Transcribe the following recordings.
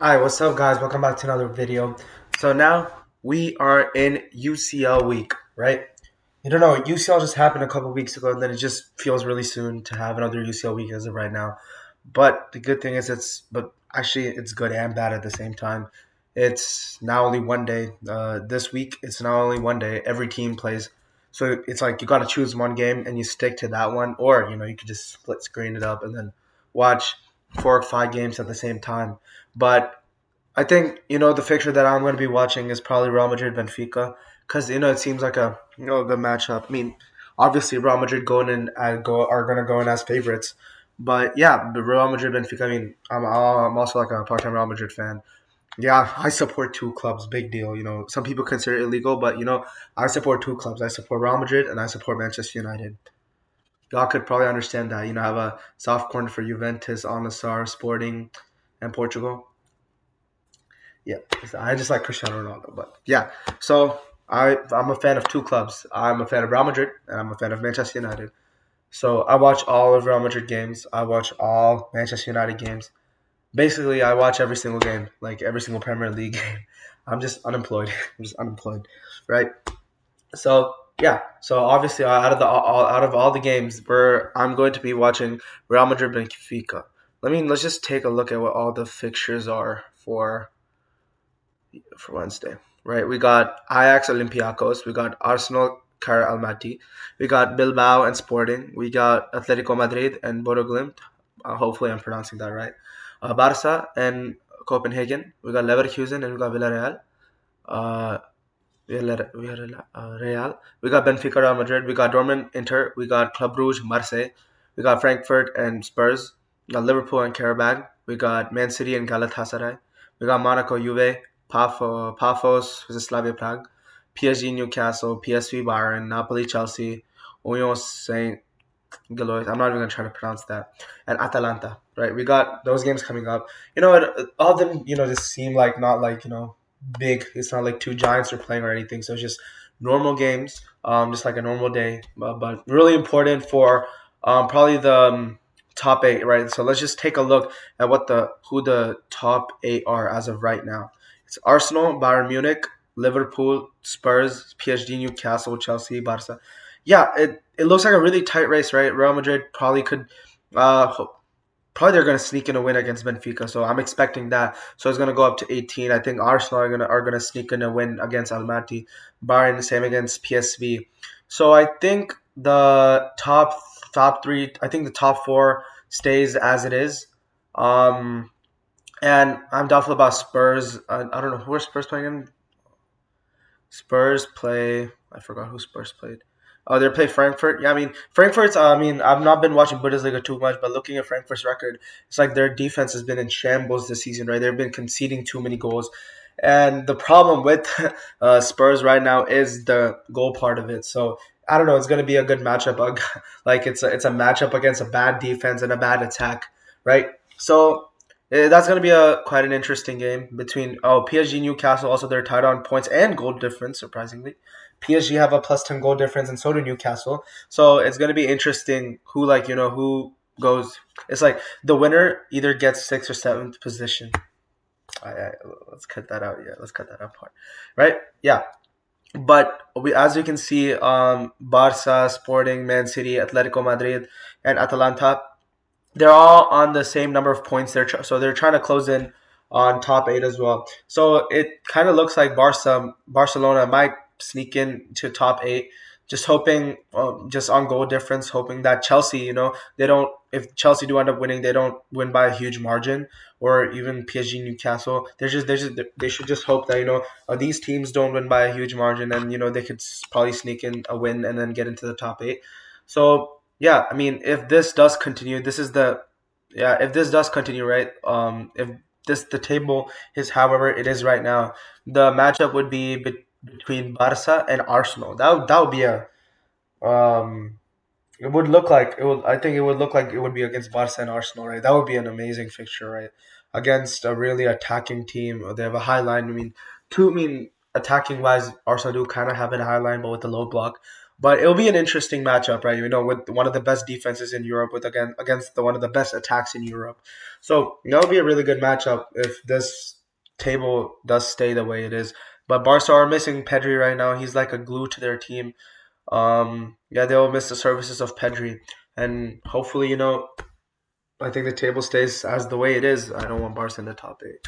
Alright, what's up, guys? Welcome back to another video. So now we are in UCL week, right? You don't know, UCL just happened a couple weeks ago, and then it just feels really soon to have another UCL week as of right now. But the good thing is but actually it's good and bad at the same time. It's now only one day. This week, it's now only one day. Every team plays. So it's like you got to choose one game and you stick to that one, or you could just split screen it up and then watch 4 or 5 games at the same time. But I think the fixture that I'm going to be watching is probably Real Madrid Benfica because it seems like a good matchup. I mean, obviously Real Madrid going in are going to go in as favorites, but yeah, the Real Madrid Benfica. I mean, I'm also like a part-time Real Madrid fan. Yeah, I support two clubs. Big deal. Some people consider it illegal, but I support two clubs. I support Real Madrid and I support Manchester United. Y'all could probably understand that. I have a soft corner for Juventus, Al Nassr, Sporting, and Portugal. Yeah, I just like Cristiano Ronaldo, but yeah. So I'm a fan of two clubs. I'm a fan of Real Madrid and I'm a fan of Manchester United. So I watch all of Real Madrid games. I watch all Manchester United games. Basically, I watch every single game, like every single Premier League game. I'm just unemployed. I'm just unemployed, right? So yeah. So obviously, out of all the games, where I'm going to be watching Real Madrid Benfica. Let's just take a look at what all the fixtures are for Wednesday, right? We got Ajax Olympiacos, we got Arsenal Kara Almaty, we got Bilbao and Sporting, we got Atletico Madrid and Bodo Glimt. Hopefully, I'm pronouncing that right. Barca and Copenhagen, we got Leverkusen and we got Villarreal. Uh, Real. We got Benfica, Real Madrid. We got Dortmund, Inter. We got Club Brugge, Marseille. We got Frankfurt and Spurs. We got Liverpool and Karabag. We got Man City and Galatasaray. We got Monaco, Juve, Pafos, Slavia Prague, PSG, Newcastle, PSV, Bayern, Napoli, Chelsea, Union Saint Galois. I'm not even gonna try to pronounce that. And Atalanta, right? We got those games coming up. All of them, just seem like not like big. It's not like two giants are playing or anything. So it's just normal games, just like a normal day. But really important for probably the top eight, right? So let's just take a look at who the top eight are as of right now. It's Arsenal, Bayern Munich, Liverpool, Spurs, PSG, Newcastle, Chelsea, Barca. Yeah, it looks like a really tight race, right? Real Madrid probably could, probably they're going to sneak in a win against Benfica, so I'm expecting that. So it's going to go up to 18. I think Arsenal are gonna sneak in a win against Almaty. Bayern the same against PSV. So I think the top three, I think the top four stays as it is. Um, and I'm doubtful about Spurs. I don't know who are Spurs playing in. Spurs play. I forgot who Spurs played. Oh, they play Frankfurt. Yeah, I mean Frankfurt's. I mean, I've not been watching Bundesliga too much, but looking at Frankfurt's record, it's like their defense has been in shambles this season. Right, they've been conceding too many goals, and the problem with Spurs right now is the goal part of it. So I don't know. It's going to be a good matchup. Like it's a matchup against a bad defense and a bad attack, right? So that's going to be a quite an interesting game between PSG Newcastle. Also, they're tied on points and goal difference. Surprisingly, PSG have a plus 10 goal difference, and so do Newcastle. So it's going to be interesting who goes. It's like the winner either gets sixth or seventh position. I, let's cut that out. Yeah, let's cut that out part. Right? Yeah. But as you can see, Barca, Sporting, Man City, Atletico Madrid, and Atalanta, they're all on the same number of points. So they're trying to close in on top eight as well. So it kind of looks like Barcelona might sneak in to top eight. Just hoping, just on goal difference, hoping that Chelsea, they don't. If Chelsea do end up winning, they don't win by a huge margin, or even PSG, Newcastle. They should just hope that these teams don't win by a huge margin, and they could probably sneak in a win and then get into the top eight. So yeah, I mean, if this does continue, if this does continue, right? If the table is however it is right now, the matchup would be between Barca and Arsenal. That would be a um. It would look like it would. I think it would look like it would be against Barca and Arsenal, right? That would be an amazing fixture, right? Against a really attacking team. They have a high line. I mean, attacking wise, Arsenal do kind of have a high line, but with the low block. But it'll be an interesting matchup, right? With one of the best defenses in Europe, with again against one of the best attacks in Europe. So that'll be a really good matchup if this table does stay the way it is. But Barca are missing Pedri right now. He's like a glue to their team. Yeah, they'll miss the services of Pedri, and hopefully, I think the table stays as the way it is. I don't want Barca in the top eight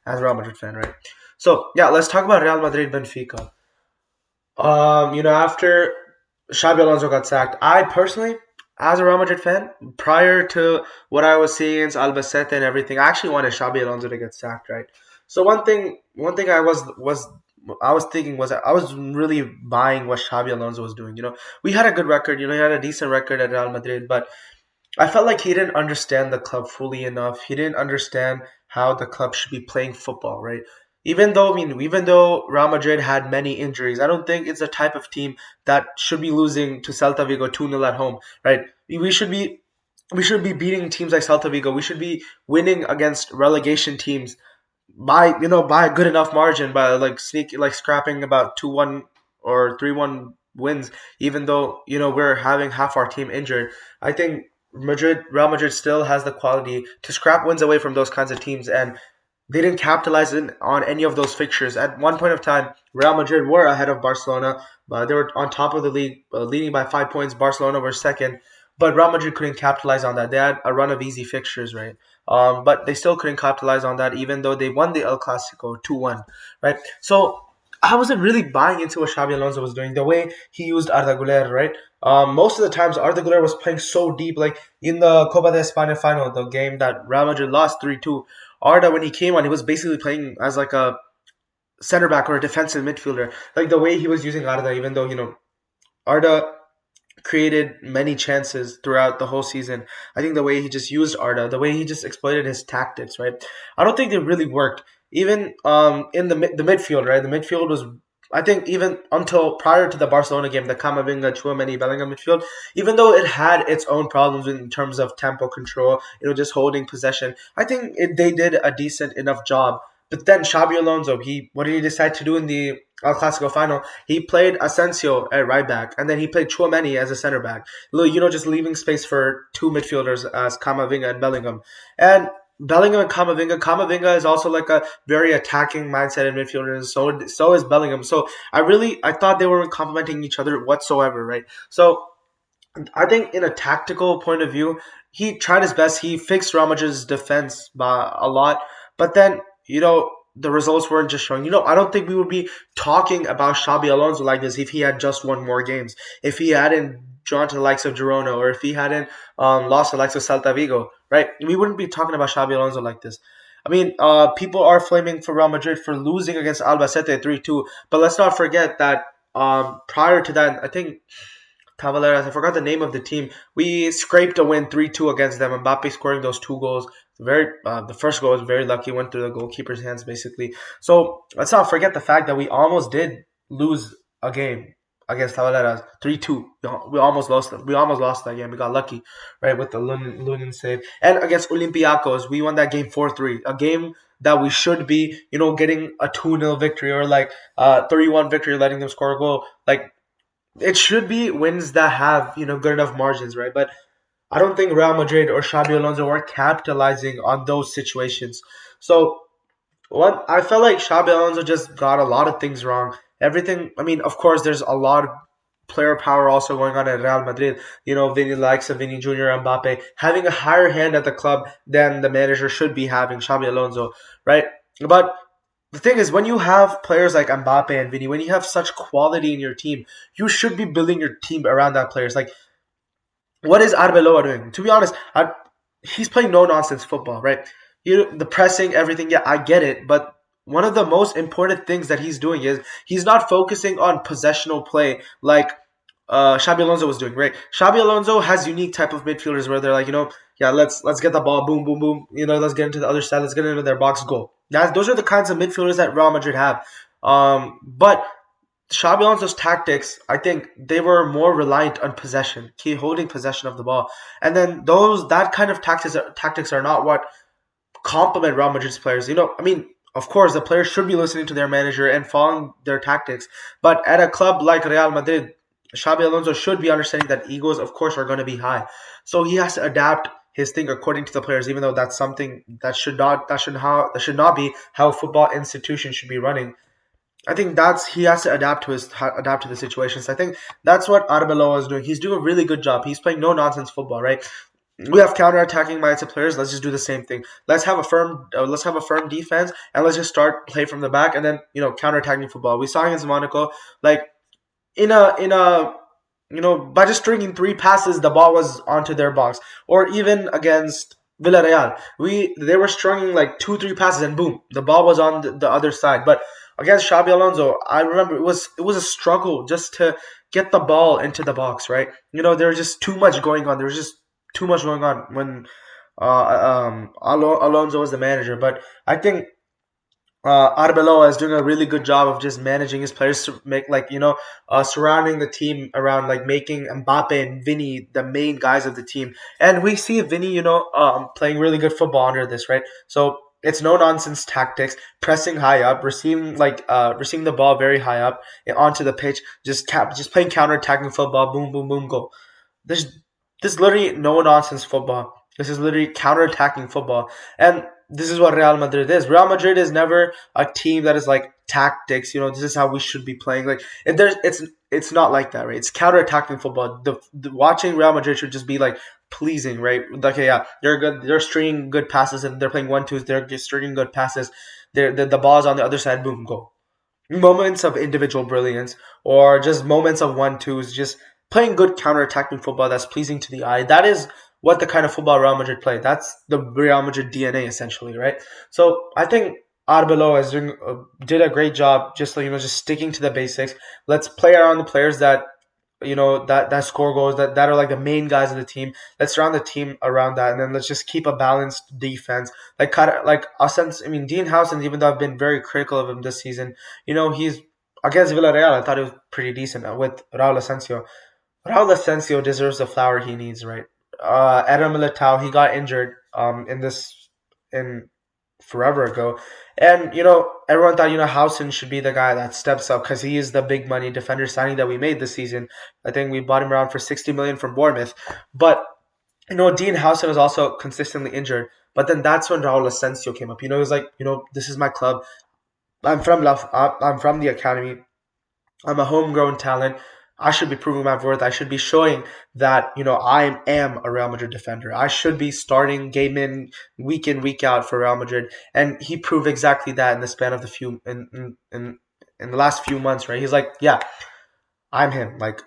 as a Real Madrid fan, right? So yeah, let's talk about Real Madrid Benfica. After Xabi Alonso got sacked, I personally, as a Real Madrid fan, prior to what I was seeing in Albacete and everything, I actually wanted Xabi Alonso to get sacked, right? So one thing I was thinking was that I was really buying what Xabi Alonso was doing. We had a good record. He had a decent record at Real Madrid, but I felt like he didn't understand the club fully enough. He didn't understand how the club should be playing football, right? Even though Real Madrid had many injuries, I don't think it's the type of team that should be losing to Celta Vigo 2-0 at home, right? We should be beating teams like Celta Vigo. We should be winning against relegation teams by a good enough margin, by like scrapping about 2-1 or 3-1 wins, even though we're having half our team injured. I think Real Madrid still has the quality to scrap wins away from those kinds of teams, and they didn't capitalize on any of those fixtures. At one point of time, Real Madrid were ahead of Barcelona. They were on top of the league, leading by 5 points. Barcelona were second, but Real Madrid couldn't capitalize on that. They had a run of easy fixtures, right? But they still couldn't capitalize on that, even though they won the El Clasico 2-1, right? So I wasn't really buying into what Xabi Alonso was doing, the way he used Arda Güler, right? Most of the times, Arda Güler was playing so deep, like in the Copa de España final, the game that Real Madrid lost 3-2. Arda, when he came on, he was basically playing as like a center back or a defensive midfielder. Like the way he was using Arda, even though Arda created many chances throughout the whole season. I think the way he just used Arda, the way he just exploited his tactics, right? I don't think they really worked. Even in the midfield, right? The midfield was, I think, even until prior to the Barcelona game, the Camavinga, Chouameni, Bellingham midfield, even though it had its own problems in terms of tempo control, just holding possession, I think they did a decent enough job. But then Xabi Alonso, what did he decide to do in the El Clasico final? He played Asensio at right back, and then he played Chouameni as a center back. Just leaving space for two midfielders as Camavinga and Bellingham. And Bellingham and Camavinga is also like a very attacking mindset in midfielder, and so is Bellingham. So I thought they weren't complementing each other whatsoever, right? So I think in a tactical point of view, he tried his best. He fixed Ramage's defense by a lot, but then the results weren't just showing. I don't think we would be talking about Xabi Alonso like this if he had just won more games, if he hadn't drawn to the likes of Girona, or if he hadn't lost to the likes of Celta Vigo, right? We wouldn't be talking about Xabi Alonso like this. I mean, people are flaming for Real Madrid for losing against Albacete 3-2, but let's not forget that prior to that, I think Cavaleras, I forgot the name of the team. We scraped a win 3-2 against them. Mbappe scoring those two goals. The first goal was very lucky, went through the goalkeeper's hands basically. So let's not forget the fact that we almost did lose a game against Cavaleras 3-2. We almost lost them. We almost lost that game. We got lucky, right, with the Lunin save. And against Olympiacos, we won that game 4-3. A game that we should be, getting a 2-0 victory, or like 3-1 victory, letting them score a goal. Like, it should be wins that have good enough margins, right? But I don't think Real Madrid or Xabi Alonso were capitalizing on those situations. So what I felt like Xabi Alonso just got a lot of things wrong. Everything. I mean, of course, there's a lot of player power also going on at Real Madrid. Vinny likes of Vinny Jr. and Mbappe having a higher hand at the club than the manager should be having, Xabi Alonso, right? But the thing is, when you have players like Mbappe and Vinny, when you have such quality in your team, you should be building your team around that players. Like, what is Arbeloa doing? To be honest, he's playing no nonsense football, right? The pressing, everything. Yeah, I get it, but one of the most important things that he's doing is he's not focusing on possessional play like Xabi Alonso was doing, right? Xabi Alonso has unique type of midfielders where they're like, yeah, let's get the ball, boom, boom, boom. Let's get into the other side, let's get into their box, goal. Those are the kinds of midfielders that Real Madrid have. But Xabi Alonso's tactics, I think they were more reliant on possession, holding possession of the ball, and then that kind of tactics are not what complement Real Madrid's players. I mean, of course, the players should be listening to their manager and following their tactics, but at a club like Real Madrid, Xabi Alonso should be understanding that egos, of course, are going to be high. So he has to adapt his thing according to the players, even though that's something that should not be how a football institution should be running. I think that's he has to adapt to the situations. I think that's what Arbeloa is doing. He's doing a really good job. He's playing no nonsense football, right? We have counter-attacking mindset players. Let's just do the same thing. Let's have a firm defense, and let's just start play from the back, and then counter-attacking football. We saw against Monaco, like in a by just stringing three passes, the ball was onto their box. Or even against Villarreal, they were stringing like two, three passes, and boom, the ball was on the other side. But against Xabi Alonso, I remember it was a struggle just to get the ball into the box, right? There was just too much going on. There was just too much going on when Alonso was the manager. But I think Arbeloa is doing a really good job of just managing his players to make surrounding the team around like making Mbappe and Vinny the main guys of the team. And we see Vinny, playing really good football under this, right? So it's no nonsense tactics, pressing high up, receiving the ball very high up onto the pitch, just playing counter attacking football, boom, boom, boom, goal. There's this is literally no nonsense football. This is literally counter attacking football, and this is what Real Madrid is. Real Madrid is never a team that is like tactics. This is how we should be playing. Like it's not like that, right? It's counter attacking football. The watching Real Madrid should just be like pleasing, right? Okay, yeah, they're good. They're stringing good passes and they're playing 1-2s. They're just stringing good passes. The ball's on the other side. Boom, goal. Moments of individual brilliance or just moments of 1-2s, just playing good counter-attacking football that's pleasing to the eye. That is what the kind of football Real Madrid play. That's the Real Madrid DNA essentially, right? So I think Arbeloa did a great job just just sticking to the basics. Let's play around the players that score goals that are like the main guys of the team. Let's surround the team around that, and then let's just keep a balanced defense. Like Asens, I mean Dean Howson, even though I've been very critical of him this season, he's against Villarreal. I thought it was pretty decent with Raul Asensio. Raul Asensio deserves the flower he needs, right? Eder Militao, he got injured in forever ago. And everyone thought Housen should be the guy that steps up because he is the big money defender signing that we made this season. I think we bought him around for 60 million from Bournemouth. But Dean Housen was also consistently injured. But then that's when Raul Asensio came up. He was like, this is my club. I'm from the academy. I'm a homegrown talent. I should be proving my worth. I should be showing that I am a Real Madrid defender. I should be starting in, week out for Real Madrid, and he proved exactly that in the span of the few in the last few months. Right? He's like, yeah, I'm him. Like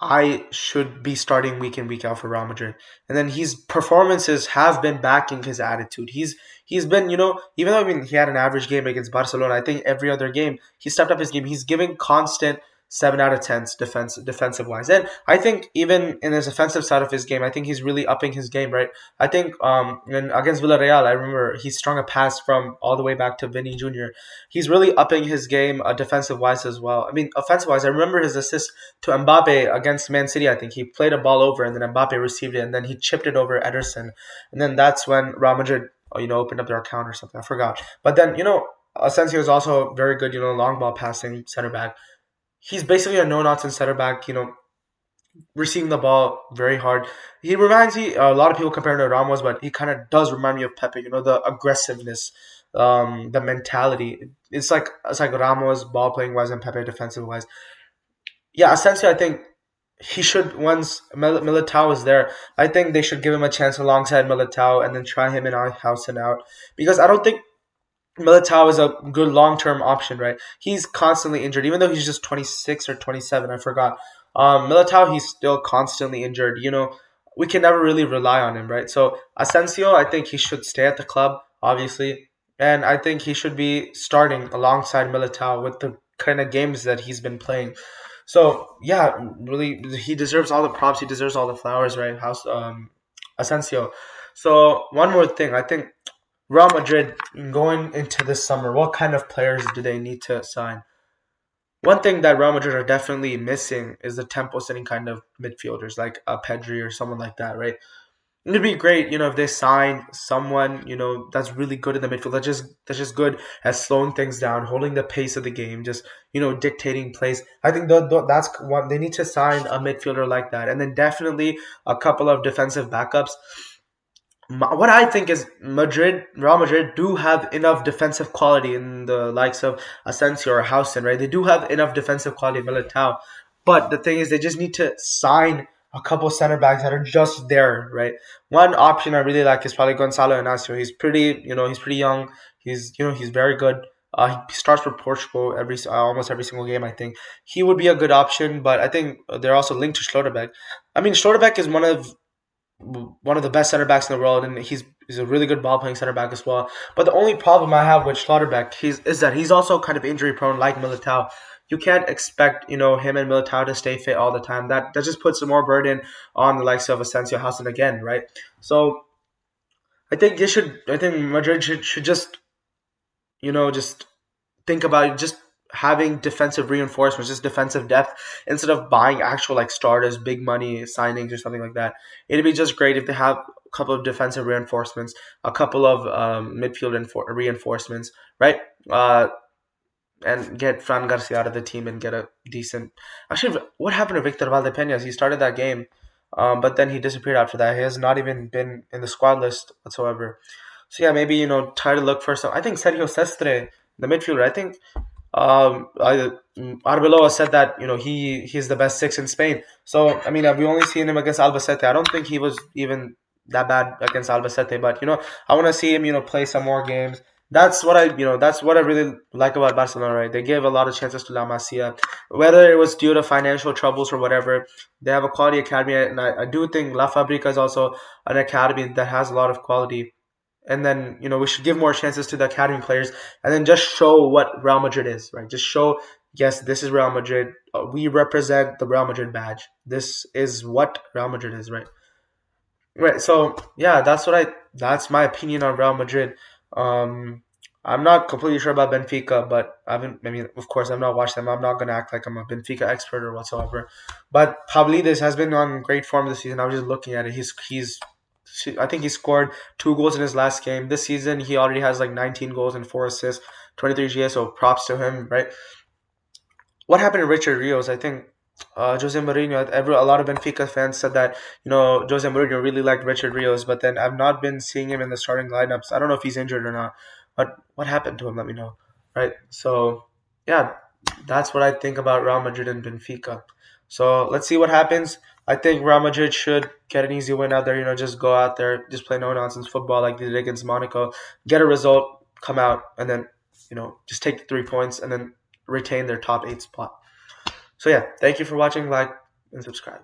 I should be starting week in week out for Real Madrid. And then his performances have been backing his attitude. He's been even though he had an average game against Barcelona, I think every other game he stepped up his game. He's giving constant 7 out of 10s defensive wise. And I think even in his offensive side of his game, I think he's really upping his game, right? I think against Villarreal, I remember he strung a pass from all the way back to Vinny Jr. He's really upping his game defensive wise as well. I mean, offensive wise, I remember his assist to Mbappe against Man City. I think he played a ball over and then Mbappe received it and then he chipped it over Ederson. And then that's when Real Madrid, opened up their account or something. I forgot. But then, Asensio is also very good, long ball passing center back. He's basically a no nonsense center back, receiving the ball very hard. He reminds me, a lot of people compare him to Ramos, but he kind of does remind me of Pepe, the aggressiveness, the mentality. It's like Ramos ball playing wise and Pepe defensive wise. Yeah, Asensio, I think he should once Militao is there. I think they should give him a chance alongside Militao and then try him and Housen out because I don't think Militao is a good long term option. Right, he's constantly injured, even though he's just 26 or 27. I forgot. Militao, he's still constantly injured. We can never really rely on him, right? So Asensio, I think he should stay at the club, obviously, and I think he should be starting alongside Militao with the kind of games that he's been playing. So yeah, really, he deserves all the props. He deserves all the flowers, right? Asensio. So one more thing, I think Real Madrid going into this summer, what kind of players do they need to sign? One thing that Real Madrid are definitely missing is the tempo setting kind of midfielders like a Pedri or someone like that, right? It'd be great, if they sign someone, that's really good in the midfield. That's just good at slowing things down, holding the pace of the game, just dictating plays. I think that's one they need to sign a midfielder like that, and then definitely a couple of defensive backups. What I think is Real Madrid do have enough defensive quality in the likes of Asensio or Housen, right? They do have enough defensive quality in Militao, but the thing is, they just need to sign a couple center backs that are just there, right? One option I really like is probably Gonzalo Inacio. He's pretty young. He's very good. He starts for Portugal almost every single game. I think he would be a good option, but I think they're also linked to Schlotterbeck. I mean, Schlotterbeck is one of the best center backs in the world, and he's a really good ball playing center back as well. But the only problem I have with Schlotterbeck is that he's also kind of injury prone, like Militao. You can't expect him and Militao to stay fit all the time. That just puts some more burden on the likes of Asensio Hassan again, right? So I think Madrid should just think about just having defensive reinforcements, just defensive depth, instead of buying actual like starters, big money signings or something like that. It'd be just great if they have a couple of defensive reinforcements, a couple of midfield reinforcements, right? And get Fran Garcia out of the team and get a decent. Actually, what happened to Victor Valdepeñas? He started that game, but then he disappeared after that. He has not even been in the squad list whatsoever. So yeah, maybe try to look for some. I think Sergio Sestre, the midfielder. I think Arbeloa said that he's the best six in Spain. So I mean, we only seen him against Albacete. I don't think he was even that bad against Albacete, but I want to see him play some more games. That's what I really like about Barcelona, right? They gave a lot of chances to La Masia, whether it was due to financial troubles or whatever. They have a quality academy, and I do think La Fabrica is also an academy that has a lot of quality. And then we should give more chances to the academy players, and then just show what Real Madrid is, right? Just show, yes, this is Real Madrid. We represent the Real Madrid badge. This is what Real Madrid is, right? Right. So yeah, that's my opinion on Real Madrid. Um, I'm not completely sure about Benfica, but I haven't. I mean, of course, I've not watched them. I'm not gonna act like I'm a Benfica expert or whatsoever. But Pavlidis has been on great form this season. I was just looking at it. I think he scored 2 goals in his last game. This season, he already has like 19 goals and 4 assists, 23 GS. So props to him, right? What happened to Richard Rios? I think Jose Mourinho. A lot of Benfica fans said that Jose Mourinho really liked Richard Rios, but then I've not been seeing him in the starting lineups. I don't know if he's injured or not, but what happened to him? Let me know. Right. So yeah, that's what I think about Real Madrid and Benfica. So let's see what happens. I think Real Madrid should get an easy win out there. Just go out there, just play no nonsense football like they did against Monaco, get a result, come out, and then just take the 3 points and then retain their top 8 spot. So yeah, thank you for watching, like, and subscribe.